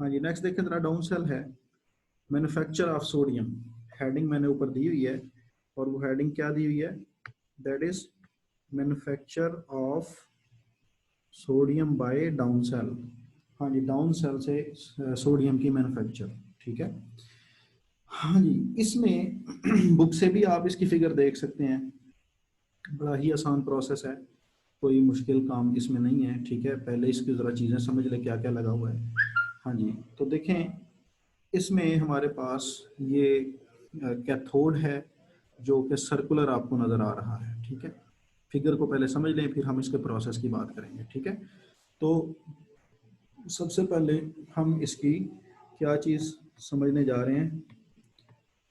हाँ जी, नेक्स्ट देखें जरा, डाउन सेल है मैन्युफैक्चर ऑफ सोडियम, हेडिंग मैंने ऊपर दी हुई है और वो हेडिंग क्या दी हुई है, that is manufacture of sodium by down cell. हाँ जी, डाउन सेल से सोडियम की मैन्युफैक्चर, ठीक है। हाँ जी, इसमें बुक से भी आप इसकी फिगर देख सकते हैं, बड़ा ही आसान प्रोसेस है, कोई मुश्किल काम इसमें नहीं है, ठीक है। पहले इसकी ज़रा चीज़ें समझ लें क्या क्या लगा हुआ है। हाँ जी, तो देखें इसमें हमारे पास ये कैथोड है जो कि सर्कुलर आपको नज़र आ रहा है, ठीक है। फिगर को पहले समझ लें, फिर हम इसके प्रोसेस की बात करेंगे, ठीक है। तो सबसे पहले हम इसकी क्या चीज़ समझने जा रहे हैं,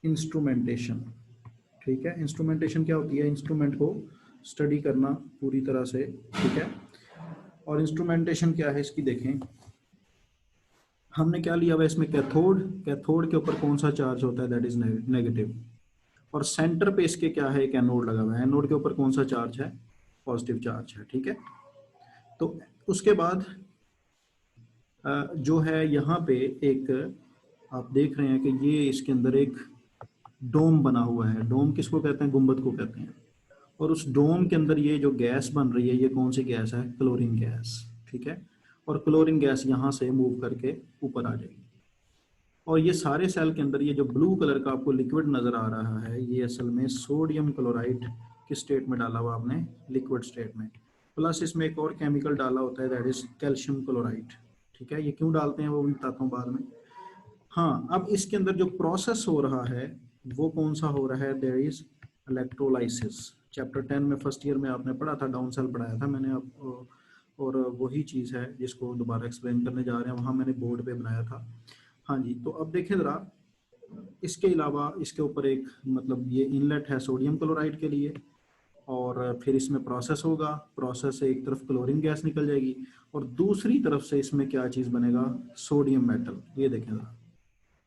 इंस्ट्रूमेंटेशन, ठीक है। इंस्ट्रूमेंटेशन क्या होती है, इंस्ट्रूमेंट को स्टडी करना पूरी तरह से, ठीक है। और इंस्ट्रूमेंटेशन क्या है इसकी देखें, हमने क्या लिया हुआ है इसमें, कैथोड, कैथोड के ऊपर कौन सा चार्ज होता है, दैट इज नेगेटिव। और सेंटर पे इसके क्या है, एक एनोड लगा हुआ है, एनोड के ऊपर कौन सा चार्ज है, पॉजिटिव चार्ज है, ठीक है। तो उसके बाद जो है यहाँ पे एक आप देख रहे हैं कि ये इसके अंदर एक डोम बना हुआ है। डोम किसको कहते हैं, गुंबद को कहते हैं। और उस डोम के अंदर ये जो गैस बन रही है, ये कौन सी गैस है, क्लोरीन गैस, ठीक है। और क्लोरीन गैस यहाँ से मूव करके ऊपर आ जाएगी। और ये सारे सेल के अंदर ये जो ब्लू कलर का आपको लिक्विड नजर आ रहा है, ये असल में सोडियम क्लोराइड किस स्टेट में डाला हुआ आपने, लिक्विड स्टेट में। प्लस इसमें एक और केमिकल डाला होता है, दैट इज कैल्शियम क्लोराइड, ठीक है। ये क्यों डालते हैं वो भी बताता हूँ बाद में। हाँ, अब इसके अंदर जो प्रोसेस हो रहा है वो कौन सा हो रहा है, देयर इज इलेक्ट्रोलाइसिस। चैप्टर 10 में फर्स्ट ईयर में आपने पढ़ा था, डाउन सेल पढ़ाया था मैंने आपको, और वही चीज़ है जिसको दोबारा एक्सप्लेन करने जा रहे हैं, वहाँ मैंने बोर्ड पे बनाया था। हाँ जी, तो अब देखें ज़रा, इसके अलावा इसके ऊपर एक मतलब ये इनलेट है सोडियम क्लोराइड के लिए, और फिर इसमें प्रोसेस होगा, प्रोसेस से एक तरफ क्लोरीन गैस निकल जाएगी और दूसरी तरफ से इसमें क्या चीज़ बनेगा, सोडियम मेटल, ये देखें ज़रा।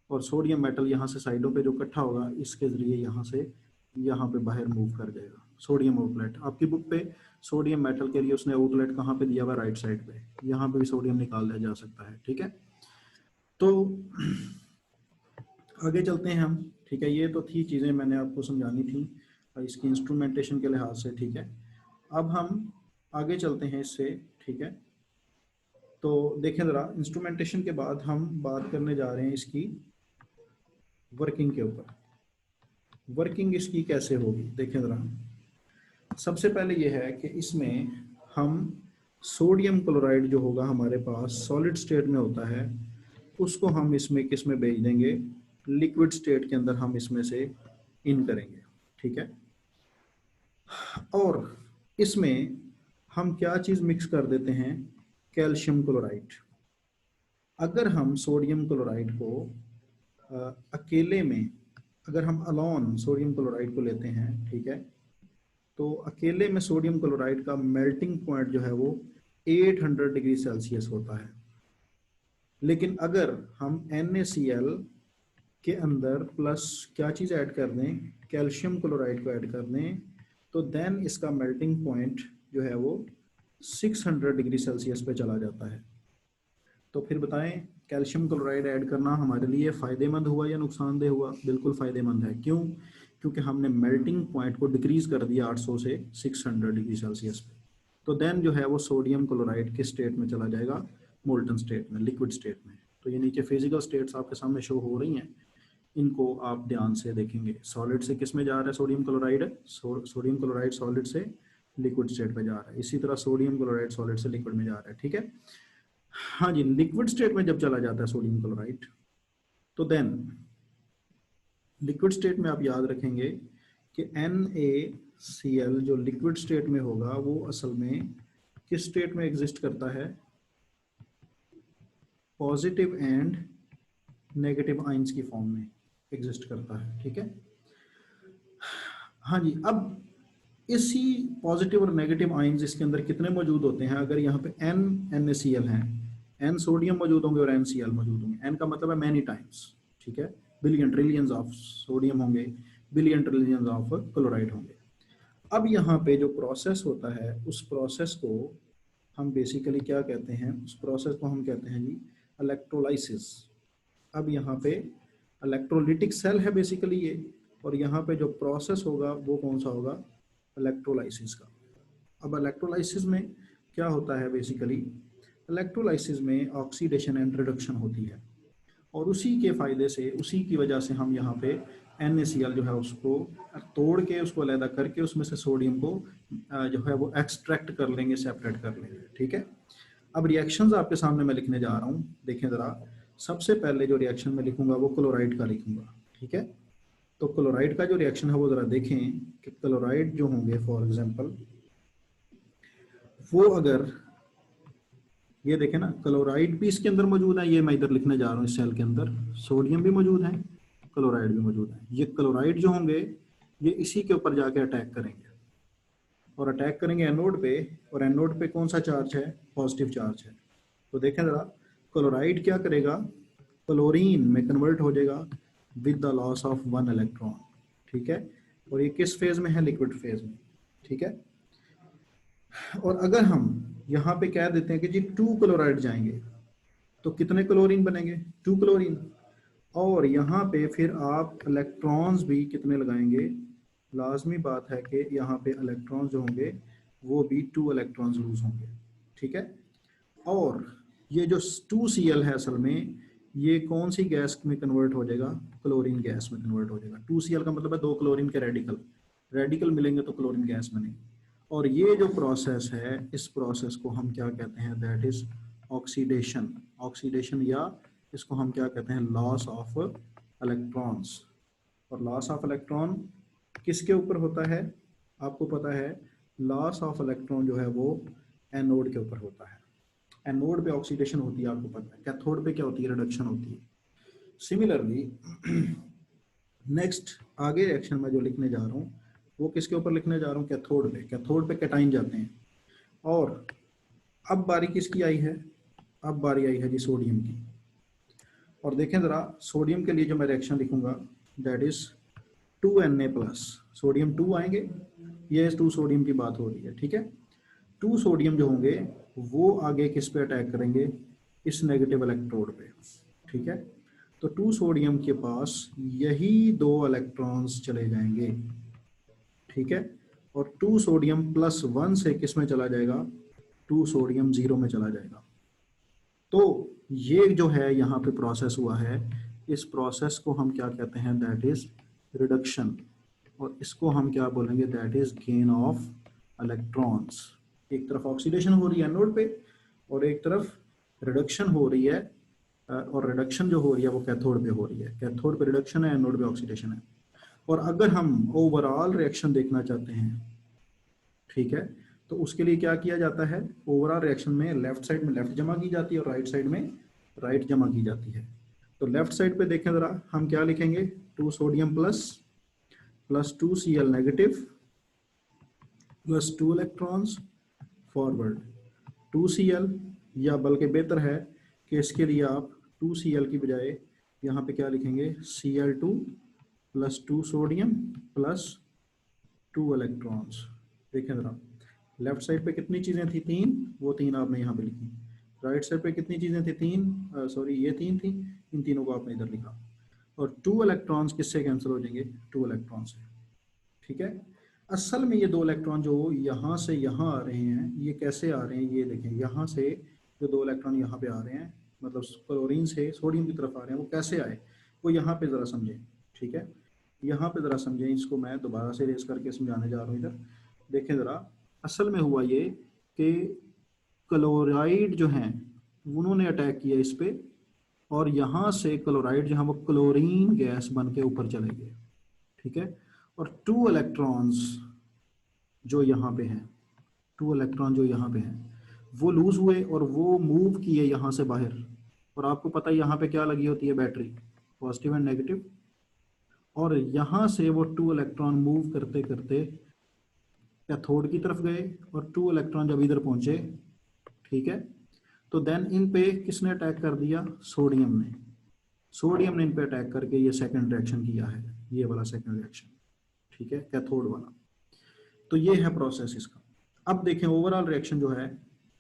और सोडियम मेटल यहाँ से साइडों पे जो इकट्ठा होगा, इसके ज़रिए यहाँ से यहाँ पे बाहर मूव कर जाएगा सोडियम आउटलेट। आपकी बुक पे सोडियम मेटल के लिए उसने आउटलेट कहाँ पे दिया हुआ, राइट साइड पे, यहाँ पे भी सोडियम निकाल दिया जा सकता है, ठीक है। तो आगे चलते हैं हम, ठीक है। ये तो थी चीज़ें मैंने आपको समझानी थी इसकी इंस्ट्रूमेंटेशन के लिहाज से, ठीक है। अब हम आगे चलते हैं इससे, ठीक है। तो देखें ज़रा, इंस्ट्रूमेंटेशन के बाद हम बात करने जा रहे हैं इसकी वर्किंग के ऊपर। वर्किंग इसकी कैसे होगी, देखें ज़रा। सबसे पहले ये है कि इसमें हम सोडियम क्लोराइड जो होगा हमारे पास सॉलिड स्टेट में होता है, उसको हम इसमें किस में भेज देंगे, लिक्विड स्टेट के अंदर हम इसमें से इन करेंगे, ठीक है। और इसमें हम क्या चीज़ मिक्स कर देते हैं, कैल्शियम क्लोराइड। अगर हम सोडियम क्लोराइड को अकेले में, अगर हम अलोन सोडियम क्लोराइड को लेते हैं, ठीक है, तो अकेले में सोडियम क्लोराइड का मेल्टिंग पॉइंट जो है वो 800 डिग्री सेल्सियस होता है। लेकिन अगर हम NaCl के अंदर प्लस क्या चीज़ ऐड कर दें, कैल्शियम क्लोराइड को ऐड कर दें, तो देन इसका मेल्टिंग पॉइंट जो है वो 600 डिग्री सेल्सियस पे चला जाता है। तो फिर बताएं, कैल्शियम क्लोराइड ऐड करना हमारे लिए फ़ायदेमंद हुआ या नुकसानदेह हुआ? बिल्कुल फ़ायदेमंद है। क्यों? क्योंकि हमने मेल्टिंग पॉइंट को डिक्रीज़ कर दिया 800 से 600 डिग्री सेल्सियस पे। तो देन जो है वो सोडियम क्लोराइड किस स्टेट में चला जाएगा, मोल्टन स्टेट में, लिक्विड स्टेट में। तो ये नीचे फिजिकल स्टेट्स आपके सामने शो हो रही हैं, इनको आप ध्यान से देखेंगे। सॉलिड से किस में जा रहा है sodium chloride, sodium chloride solid से लिक्विड स्टेट में जा रहा है। इसी तरह सोडियम क्लोराइड सॉलिड से लिक्विड में जा रहा है, ठीक है। हाँ जी, लिक्विड स्टेट में जब चला जाता है सोडियम क्लोराइड, तो देन लिक्विड स्टेट में आप याद रखेंगे कि NaCl जो लिक्विड स्टेट में होगा वो असल में किस स्टेट में एग्जिस्ट करता है, पॉजिटिव एंड नेगेटिव आयंस की फॉर्म में एग्जिस्ट करता है, ठीक है। हाँ जी, अब इसी पॉजिटिव और नेगेटिव आयंस इसके अंदर कितने मौजूद होते हैं, अगर यहाँ पे NaCl हैं, N सोडियम मौजूद होंगे और NCl मौजूद होंगे। N का मतलब है मैनी टाइम्स, ठीक है, बिलियन ट्रिलियंस ऑफ सोडियम होंगे, बिलियन ट्रिलियंस ऑफ क्लोराइड होंगे। अब यहाँ पे जो प्रोसेस होता है, उस प्रोसेस को हम बेसिकली क्या कहते हैं, उस प्रोसेस को हम कहते हैं जी इलेक्ट्रोलाइसिस। अब यहाँ पे इलेक्ट्रोलिटिक सेल है बेसिकली ये, और यहाँ पे जो प्रोसेस होगा वो कौन सा होगा, इलेक्ट्रोलाइसिस का। अब इलेक्ट्रोलाइसिस में क्या होता है बेसिकली, इलेक्ट्रोलाइसिस में ऑक्सीडेशन एंड रिडक्शन होती है, और उसी के फायदे से, उसी की वजह से हम यहाँ पे NaCl जो है उसको तोड़ के, उसको अलग करके उसमें से सोडियम को जो है वो एक्सट्रैक्ट कर लेंगे, सेपरेट कर लेंगे। ठीक है, अब रिएक्शंस आपके सामने मैं लिखने जा रहा हूँ, देखें ज़रा। सबसे पहले जो रिएक्शन मैं लिखूंगा वो क्लोराइड का लिखूंगा। ठीक है, तो क्लोराइड का जो रिएक्शन है वो ज़रा देखें कि क्लोराइड जो होंगे फॉर एग्जांपल, वो अगर ये देखें ना, क्लोराइड भी इसके अंदर मौजूद है, ये मैं इधर लिखने जा रहा हूँ इस सेल के अंदर, सोडियम भी मौजूद है, क्लोराइड भी मौजूद है। ये क्लोराइड जो होंगे ये इसी के ऊपर जाके अटैक करेंगे, और अटैक करेंगे एनोड पे, और एनोड पे कौन सा चार्ज है, पॉजिटिव चार्ज है। तो देखें ज़रा, क्लोराइड क्या करेगा, क्लोरीन में कन्वर्ट हो जाएगा with the loss of 1 electron. ठीक है, और ये किस फेज में है, लिक्विड फेज में। ठीक है, और अगर हम यहाँ पे कह देते हैं कि जी 2 क्लोराइड जाएंगे, तो कितने क्लोरीन बनेंगे, 2 क्लोरीन। और यहाँ पे फिर आप इलेक्ट्रॉन्स भी कितने लगाएंगे, लाजमी बात है कि यहाँ पे इलेक्ट्रॉन्स जो होंगे वो भी 2 इलेक्ट्रॉन्स लूज होंगे। ठीक है, और ये जो 2Cl है असल में ये कौन सी गैस में कन्वर्ट हो जाएगा, क्लोरीन गैस में कन्वर्ट हो जाएगा। 2Cl का मतलब है 2 क्लोरीन के रेडिकल, रेडिकल मिलेंगे तो क्लोरीन गैस बनेगी। और ये जो प्रोसेस है, इस प्रोसेस को हम क्या कहते हैं, दैट इज ऑक्सीडेशन। ऑक्सीडेशन, या इसको हम क्या कहते हैं, लॉस ऑफ इलेक्ट्रॉन्स। और लॉस ऑफ इलेक्ट्रॉन किसके ऊपर होता है, आपको पता है, लॉस ऑफ इलेक्ट्रॉन जो है वो एनोड के ऊपर होता है। एनोड पे ऑक्सीडेशन होती है, आपको पता है। कैथोड पे क्या होती है, रिडक्शन होती है। सिमिलरली नेक्स्ट आगे रिएक्शन में जो लिखने जा रहा हूँ वो किसके ऊपर लिखने जा रहा हूँ, कैथोड पे। कैथोड पे कैटाइन जाते हैं। और अब बारी किसकी आई है, अब बारी आई है जी सोडियम की। और देखें ज़रा, सोडियम के लिए जो मैं रिएक्शन लिखूंगा दैट इज 2Na+, सोडियम 2 आएंगे, ये 2 सोडियम की बात हो रही है। ठीक है, 2 सोडियम जो होंगे वो आगे किस पे अटैक करेंगे, इस नेगेटिव इलेक्ट्रोड पे। ठीक है, तो 2 सोडियम के पास यही 2 इलेक्ट्रॉन्स चले जाएंगे। ठीक है, और 2 सोडियम +1 से किस में चला जाएगा, 2 सोडियम 0 में चला जाएगा। तो ये जो है यहाँ पे प्रोसेस हुआ है, इस प्रोसेस को हम क्या कहते हैं, दैट इज रिडक्शन। और इसको हम क्या बोलेंगे, that is gain of electrons. एक तरफ ऑक्सीडेशन हो रही है एनोड पे, और एक तरफ रिडक्शन हो रही है, और रिडक्शन जो हो रही है वो कैथोड पे हो रही है। कैथोड पे रिडक्शन है, एनोड पे ऑक्सीडेशन है। और अगर हम ओवरऑल रिएक्शन देखना चाहते हैं, ठीक है, तो उसके लिए क्या किया जाता है, ओवरऑल रिएक्शन में लेफ्ट साइड में लेफ्ट जमा की जाती है और राइट साइड में राइट जमा की जाती है। तो लेफ्ट साइड पे देखें जरा, हम क्या लिखेंगे, 2 sodium plus 2Cl negative plus 2 electrons forward 2Cl, या बल्कि बेहतर है कि इसके लिए आप 2Cl की बजाय यहाँ पे क्या लिखेंगे, Cl2 plus 2 sodium plus 2 electrons. देखें जरा, लेफ्ट साइड पे कितनी चीज़ें थी, 3, वो 3 आपने यहाँ पे लिखी। राइट साइड पे कितनी चीज़ें थी, 3, सॉरी ये 3 थी, इन तीनों को आपने इधर लिखा। और 2 इलेक्ट्रॉन्स किससे कैंसिल हो जाएंगे, 2 इलेक्ट्रॉन से। ठीक है, असल में ये 2 इलेक्ट्रॉन जो यहाँ से यहाँ आ रहे हैं, ये कैसे आ रहे हैं, ये देखें, यहाँ से जो 2 इलेक्ट्रॉन यहाँ पे आ रहे हैं, मतलब क्लोरीन से सोडियम की तरफ आ रहे हैं, वो कैसे आए, वो यहाँ पे ज़रा समझें। ठीक है, यहाँ पे ज़रा समझें, इसको मैं दोबारा से रेस करके समझाने जा रहा हूँ। इधर देखें ज़रा, असल में हुआ ये कि क्लोराइड जो हैं उन्होंने अटैक किया इस पे, और यहाँ से क्लोराइड जो है वो क्लोरीन गैस बन के ऊपर चले गए। ठीक है, और 2 इलेक्ट्रॉन्स जो यहाँ पे हैं, 2 इलेक्ट्रॉन जो यहाँ पे हैं वो लूज हुए और वो मूव किए यहाँ से बाहर। और आपको पता है यहाँ पे क्या लगी होती है, बैटरी, पॉजिटिव एंड नेगेटिव। और यहाँ से वो 2 इलेक्ट्रॉन मूव करते करते कैथोड की तरफ गए, और 2 इलेक्ट्रॉन जब इधर पहुंचे, ठीक है, तो देन इन पे किसने अटैक कर दिया, सोडियम ने। सोडियम ने इन पे अटैक करके ये सेकंड रिएक्शन किया है, ये वाला सेकंड रिएक्शन। ठीक है, कैथोड वाला। तो ये है प्रोसेस इसका। अब देखें ओवरऑल रिएक्शन जो है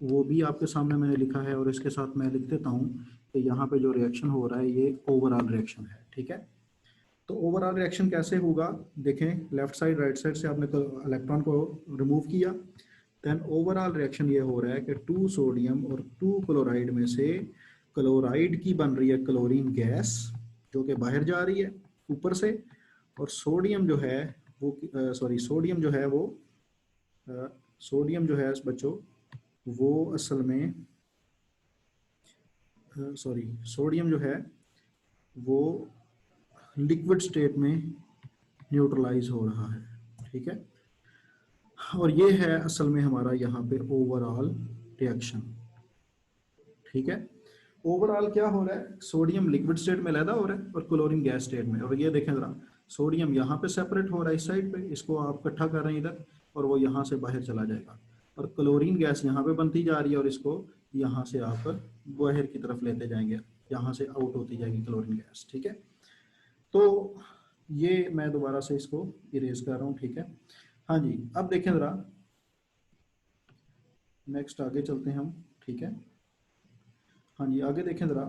वो भी आपके सामने मैंने लिखा है, और इसके साथ मैं लिख देता हूँ कि यहाँ पे जो रिएक्शन हो रहा है ये ओवरऑल रिएक्शन है, ठीक है। तो ओवरऑल रिएक्शन कैसे होगा, देखें लेफ्ट साइड राइट साइड से आपने इलेक्ट्रॉन को रिमूव किया, देन ओवरऑल रिएक्शन ये हो रहा है कि 2 सोडियम और 2 क्लोराइड में से क्लोराइड की बन रही है क्लोरीन गैस जो कि बाहर जा रही है ऊपर से, और सोडियम जो है वो सोडियम जो है बच्चों वो असल में सोडियम जो है वो लिक्विड स्टेट में न्यूट्रलाइज हो रहा है, ठीक है। और ये है असल में हमारा यहाँ पे ओवरऑल रिएक्शन, ठीक है। ओवरऑल क्या हो रहा है, सोडियम लिक्विड स्टेट में लैदा हो रहा है और क्लोरीन गैस स्टेट में। और ये देखें जरा, सोडियम यहाँ पे सेपरेट हो रहा है इस साइड पे, इसको आप इकट्ठा कर रहे हैं इधर और वो यहाँ से बाहर चला जाएगा, और क्लोरीन गैस यहाँ पे बनती जा रही है और इसको यहाँ से आप बाहर की तरफ लेते जाएंगे, यहाँ से आउट होती जाएगी क्लोरीन गैस, ठीक है। तो ये मैं दोबारा से इसको इरेज कर रहा हूँ, ठीक है। हाँ जी, अब देखें जरा, नेक्स्ट आगे चलते हैं हम, ठीक है। हाँ जी, आगे देखें ज़रा,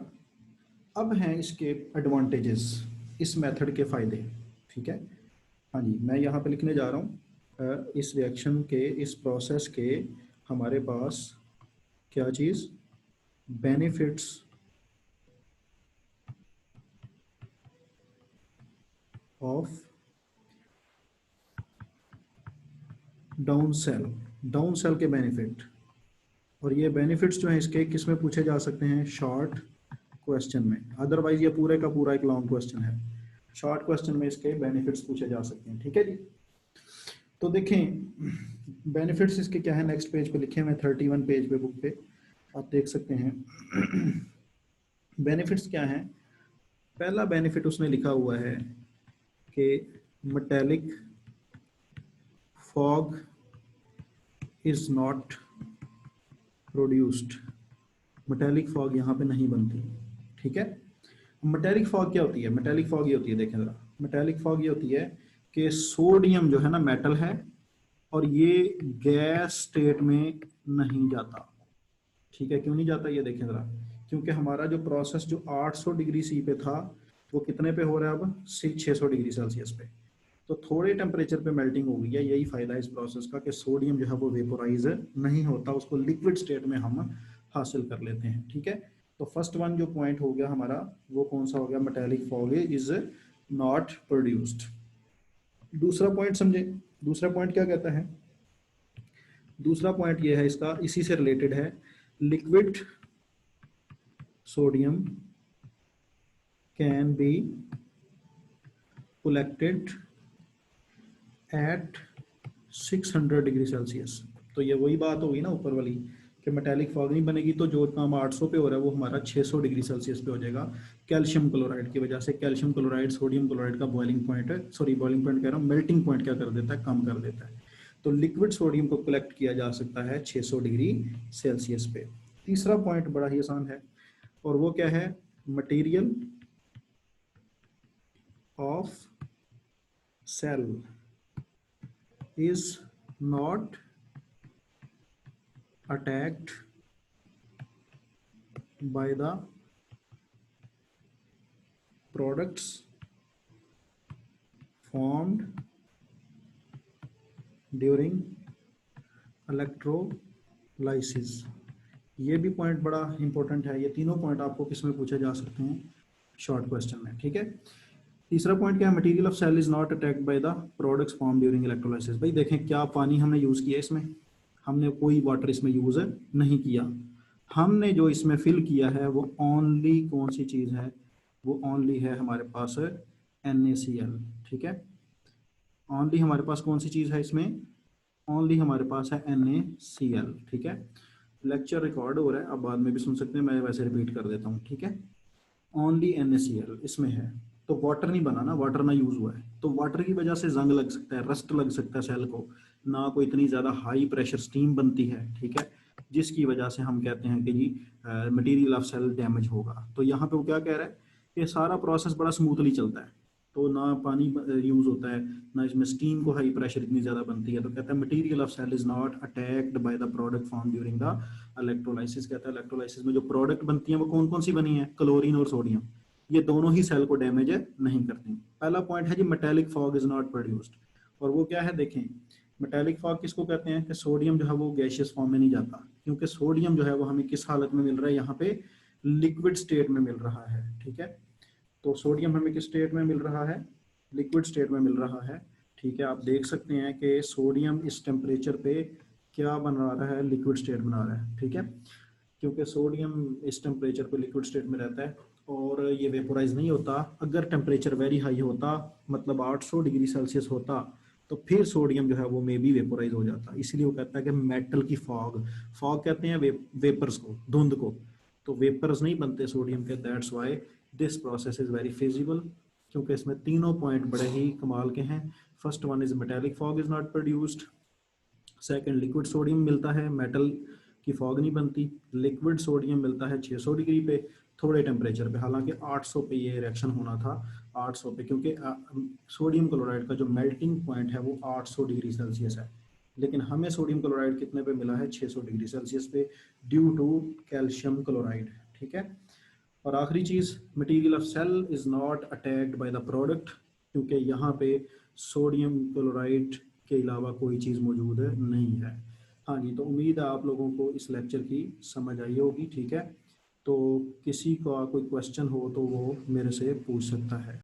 अब हैं इसके एडवांटेजेस, इस मेथड के फ़ायदे, ठीक है। हाँ जी, मैं यहाँ पे लिखने जा रहा हूँ इस रिएक्शन के, इस प्रोसेस के हमारे पास क्या चीज़, बेनिफिट्स ऑफ डाउन सेल के बेनिफिट। और ये बेनिफिट्स जो हैं इसके किस में पूछे जा सकते हैं, शॉर्ट क्वेश्चन में, अदरवाइज ये पूरे का पूरा एक लॉन्ग क्वेश्चन है, शॉर्ट क्वेश्चन में इसके बेनिफिट्स पूछे जा सकते हैं, ठीक है जी। तो देखें बेनिफिट्स इसके क्या है, नेक्स्ट पेज पे लिखे हैं, 31 पेज पे बुक पे आप देख सकते हैं। बेनिफिट्स क्या हैं, पहला बेनिफिट उसने लिखा हुआ है कि metallic fog is not produced, metallic fog यहाँ पे नहीं बनती, ठीक है। मेटेलिक फॉग क्या होती है, मेटेलिक फॉग ये होती है, देखें जरा, मेटेलिक फॉग ये होती है कि सोडियम जो है ना मेटल है और ये गैस स्टेट में नहीं जाता, ठीक है। क्यों नहीं जाता ये देखें जरा, क्योंकि हमारा जो प्रोसेस जो 800 डिग्री सी पे था वो कितने पे हो रहा है अब, 600 डिग्री सेल्सियस पे, तो थोड़े टेम्परेचर पे मेल्टिंग हो गई है। यही फायदा है इस प्रोसेस का कि सोडियम जो है वो वेपोराइज नहीं होता, उसको लिक्विड स्टेट में हम हासिल कर लेते हैं, ठीक है। तो फर्स्ट वन जो पॉइंट हो गया हमारा वो कौन सा हो गया, metallic fog is not produced. दूसरा पॉइंट समझे, दूसरा पॉइंट क्या कहता है, दूसरा पॉइंट ये है इसका, इसी से रिलेटेड है, liquid sodium can be collected at 600 degree Celsius. तो ये वही बात होगी ना ऊपर वाली कि मेटेलिक फॉग नहीं बनेगी तो जो काम 800 पे हो रहा है वो हमारा 600 डिग्री सेल्सियस पे हो जाएगा, कैल्शियम क्लोराइड की वजह से। कैल्शियम क्लोराइड सोडियम क्लोराइड का बॉइलिंग पॉइंट है, सॉरी बॉइलिंग पॉइंट कह रहा हूँ, मेल्टिंग पॉइंट क्या कर देता है, कम कर देता है। तो लिक्विड सोडियम को कलेक्ट किया जा सकता है 600 डिग्री सेल्सियस पे। तीसरा पॉइंट बड़ा ही आसान है और वो क्या है, material of cell is not attacked by the products formed during electrolysis। ये भी पॉइंट बड़ा इंपॉर्टेंट है, ये तीनों पॉइंट आपको किस में पूछे जा सकते हैं, शॉर्ट क्वेश्चन में, ठीक है। तीसरा पॉइंट क्या है, material of cell is not attacked by the products form during electrolysis. भाई देखें क्या पानी हमने यूज़ किया इसमें, हमने कोई वाटर इसमें यूज़ नहीं किया, हमने जो इसमें फिल किया है वो ओनली कौन सी चीज़ है, वो ओनली है हमारे पास NaCl, ठीक है। ओनली हमारे पास कौन सी चीज़ है इसमें, ओनली हमारे पास है NaCl, ठीक है। लेक्चर रिकॉर्ड हो रहा है, आप बाद में भी सुन सकते हैं, मैं वैसे रिपीट कर देता हूँ, ठीक है। ओनली NaCl इसमें है, तो वाटर नहीं बना ना, वाटर ना यूज हुआ है, तो वाटर की वजह से जंग लग सकता है, रस्ट लग सकता है सेल को, ना कोई इतनी ज़्यादा हाई प्रेशर स्टीम बनती है, ठीक है, जिसकी वजह से हम कहते हैं कि जी मटेरियल ऑफ सेल डैमेज होगा। तो यहाँ पे वो क्या कह रहा है कि सारा प्रोसेस बड़ा स्मूथली चलता है, तो ना पानी यूज़ होता है, ना इसमें स्टीम को हाई प्रेशर इतनी ज़्यादा बनती है। तो कहता है material of cell is not attacked by the product form during the electrolysis. कहता है इलेक्ट्रोलाइसिस में जो प्रोडक्ट बनती हैं वो कौन कौन सी बनी है, क्लोरीन और सोडियम, ये दोनों ही सेल को डैमेज नहीं करती। पहला पॉइंट है जी metallic fog is not produced, और वो क्या है देखें, मेटेलिक फॉग किसको कहते हैं कि सोडियम जो है वो गैशियस फॉर्म में नहीं जाता, क्योंकि सोडियम जो है वो हमें किस हालत में मिल रहा है, यहाँ पे लिक्विड स्टेट में मिल रहा है, ठीक है। तो सोडियम हमें किस स्टेट में मिल रहा है, लिक्विड स्टेट में मिल रहा है, ठीक है। आप देख सकते हैं कि सोडियम इस टेम्परेचर पे क्या बना रहा है, लिक्विड स्टेट बना रहा है, ठीक है। क्योंकि सोडियम इस टेम्परेचर पे लिक्विड स्टेट में रहता है और ये वेपोराइज नहीं होता। अगर टेम्परेचर वेरी हाई होता, मतलब 800 डिग्री सेल्सियस होता, तो फिर सोडियम जो है वो मे बी वेपोराइज हो जाता। इसीलिए वो कहता है कि मेटल की फॉग, फॉग कहते हैं वेपर्स को, धुंध को, तो वेपर्स नहीं बनते सोडियम के, that's why this process is very feasible. क्योंकि इसमें तीनों पॉइंट बड़े ही कमाल के हैं। First one is metallic fog is not produced, second liquid sodium मिलता है, मेटल की फॉग नहीं बनती, लिक्विड सोडियम मिलता है 600 डिग्री पे थोड़े टेम्परेचर पे, हालांकि 800 पे ये रिएक्शन होना था, 800 पे, क्योंकि सोडियम क्लोराइड का जो मेल्टिंग पॉइंट है वो 800 डिग्री सेल्सियस है, लेकिन हमें सोडियम क्लोराइड कितने पे मिला है, 600 डिग्री सेल्सियस पे, ड्यू टू कैल्शियम क्लोराइड, ठीक है। और आखिरी चीज़, material of cell is not attacked by the product, क्योंकि यहाँ पे सोडियम क्लोराइड के अलावा कोई चीज़ मौजूद नहीं है। हाँ जी, तो उम्मीद है आप लोगों को इस लेक्चर की समझ आई होगी, ठीक है। तो किसी का कोई क्वेश्चन हो तो वो मेरे से पूछ सकता है।